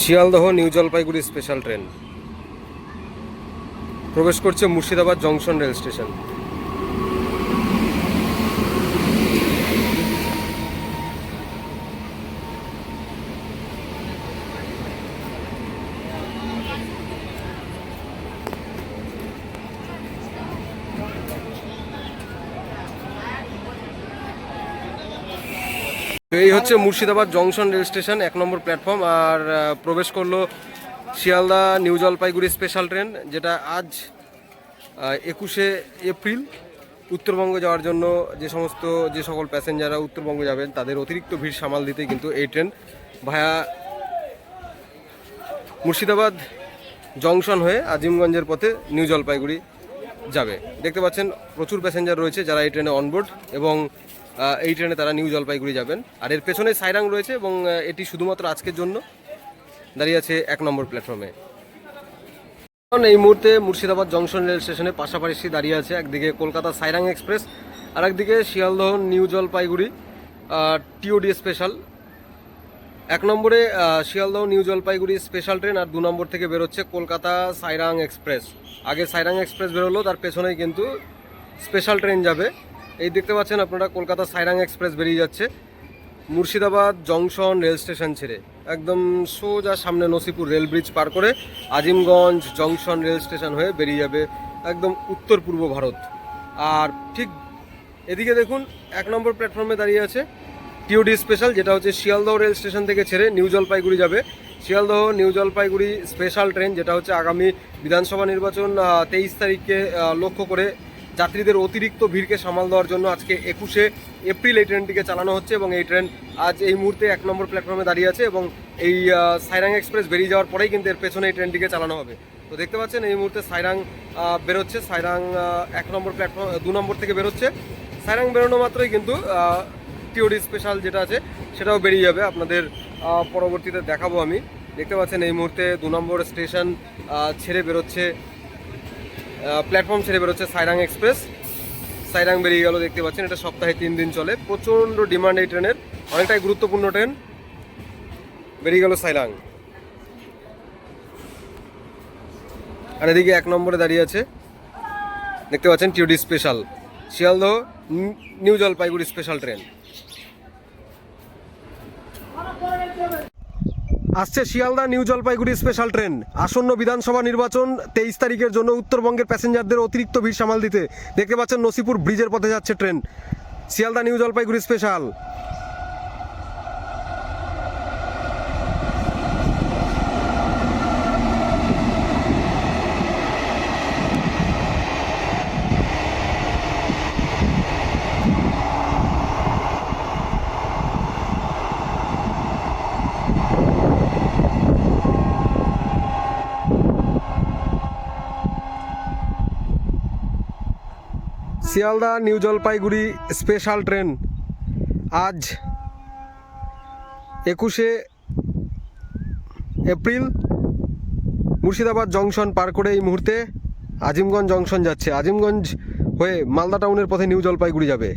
Sealdah new Jalpaiguri special train প্রবেশ করছে Murshidabad junction rail station. এই হচ্ছে মুর্শিদাবাদ জংশন রেল স্টেশন 1 নম্বর প্ল্যাটফর্ম। আর প্রবেশ করলো Sealdah new Jalpaiguri special train, যেটা আজ 21শে এপ্রিল উত্তরবঙ্গ যাওয়ার জন্য যে সকল প্যাসেঞ্জাররা উত্তরবঙ্গ যাবেন তাদের অতিরিক্ত ভিড় সামাল দিতে কিন্তু এই ট্রেন ভায়া মুর্শিদাবাদ জংশন হয়ে আজিমগঞ্জের পথে নিউ জলপাইগুড়ি যাবে। দেখতে পাচ্ছেন প্রচুর প্যাসেঞ্জার রয়েছে যারা এই ট্রেনে অনবোর্ড, এবং এই ট্রেনে তারা নিউ জলপাইগুড়ি যাবেন। আর এর পেছনে সাইরাং রয়েছে, এবং এটি শুধুমাত্র আজকের জন্য দাঁড়িয়ে আছে 1 নম্বর প্ল্যাটফর্মে। এই মুহূর্তে মুর্শিদাবাদ জংশন রেল স্টেশনে পাশাপাশি দাঁড়িয়ে আছে একদিকে কলকাতা সাইরাং এক্সপ্রেস, আর একদিকে Sealdah new Jalpaiguri TOD special. 1 নম্বরে Sealdah new Jalpaiguri special train, আর 2 নম্বর থেকে বেরোচ্ছে কলকাতা সাইরাং এক্সপ্রেস। আগে সাইরাং এক্সপ্রেস বেরোলো, তার পেছনেই কিন্তু স্পেশাল ট্রেন যাবে। এই দেখতে পাচ্ছেন আপনারা কলকাতা সাইরাং এক্সপ্রেস বেরিয়ে যাচ্ছে মুর্শিদাবাদ জংশন রেল স্টেশন ছেড়ে, একদম সোজা সামনে নসিপুর রেল ব্রিজ পার করে আজিমগঞ্জ জংশন রেল স্টেশন হয়ে বেরিয়ে যাবে একদম উত্তর পূর্ব ভারত। আর ঠিক এদিকে দেখুন 1 নম্বর প্ল্যাটফর্মে দাঁড়িয়ে আছে টিওডি স্পেশাল, যেটা হচ্ছে শিয়ালদহ রেল স্টেশন থেকে ছেড়ে নিউ জলপাইগুড়ি যাবে। Sealdah new Jalpaiguri special train, যেটা হচ্ছে আগামী বিধানসভা নির্বাচন 23 তারিখকে লক্ষ্য করে যাত্রীদের অতিরিক্ত ভিড়কে সামাল দেওয়ার জন্য আজকে 21শে এপ্রিল এই ট্রেনটিকে চালানো হচ্ছে, এবং এই ট্রেন আজ এই মুহূর্তে 1 নম্বর প্ল্যাটফর্মে দাঁড়িয়ে আছে, এবং এই সাইরাং এক্সপ্রেস বেরিয়ে যাওয়ার পরেই কিন্তু এর পেছনে এই ট্রেনটিকে চালানো হবে। তো দেখতে পাচ্ছেন এই মুহূর্তে সাইরাং বেরোচ্ছে। সাইরাং 1 নম্বর প্ল্যাটফর্ম 2 নম্বর থেকে বেরোচ্ছে। সাইরাং বেরোনো মাত্রই কিন্তু টিওডি স্পেশাল যেটা আছে সেটাও বেরিয়ে যাবে, আপনাদের পরবর্তীতে দেখাবো আমি। দেখতে পাচ্ছেন এই মুহূর্তে 2 নম্বর স্টেশন ছেড়ে বেরোচ্ছে, প্ল্যাটফর্ম ছেড়ে বেরোচ্ছে সাইরাং এক্সপ্রেস। সাইরাং বেরিয়ে গেল, দেখতে পাচ্ছেন এটা সপ্তাহে 3 দিন চলে, প্রচণ্ড ডিমান্ড এই ট্রেনের, অনেকটাই গুরুত্বপূর্ণ ট্রেন। বেরিয়ে গেল সাইরাং। আর এদিকে 1 নম্বরে দাঁড়িয়ে আছে দেখতে পাচ্ছেন TOD special, Sealdah new Jalpaiguri special train আসছে। Sealdah new Jalpaiguri special train আসন্ন বিধানসভা নির্বাচন 23 তারিখের জন্য উত্তরবঙ্গের প্যাসেঞ্জারদের অতিরিক্ত ভিড় সামাল দিতে দেখতে পাচ্ছেন নসিপুর ব্রিজের পথে যাচ্ছে train Sealdah new Jalpaiguri special. Sealdah new Jalpaiguri special train আজ 21শে এপ্রিল মুর্শিদাবাদ জংশন পার করে এই মুহূর্তে আজিমগঞ্জ জংশন যাচ্ছে। আজিমগঞ্জ হয়ে মালদা টাউনের পথে নিউ জলপাইগুড়ি যাবে।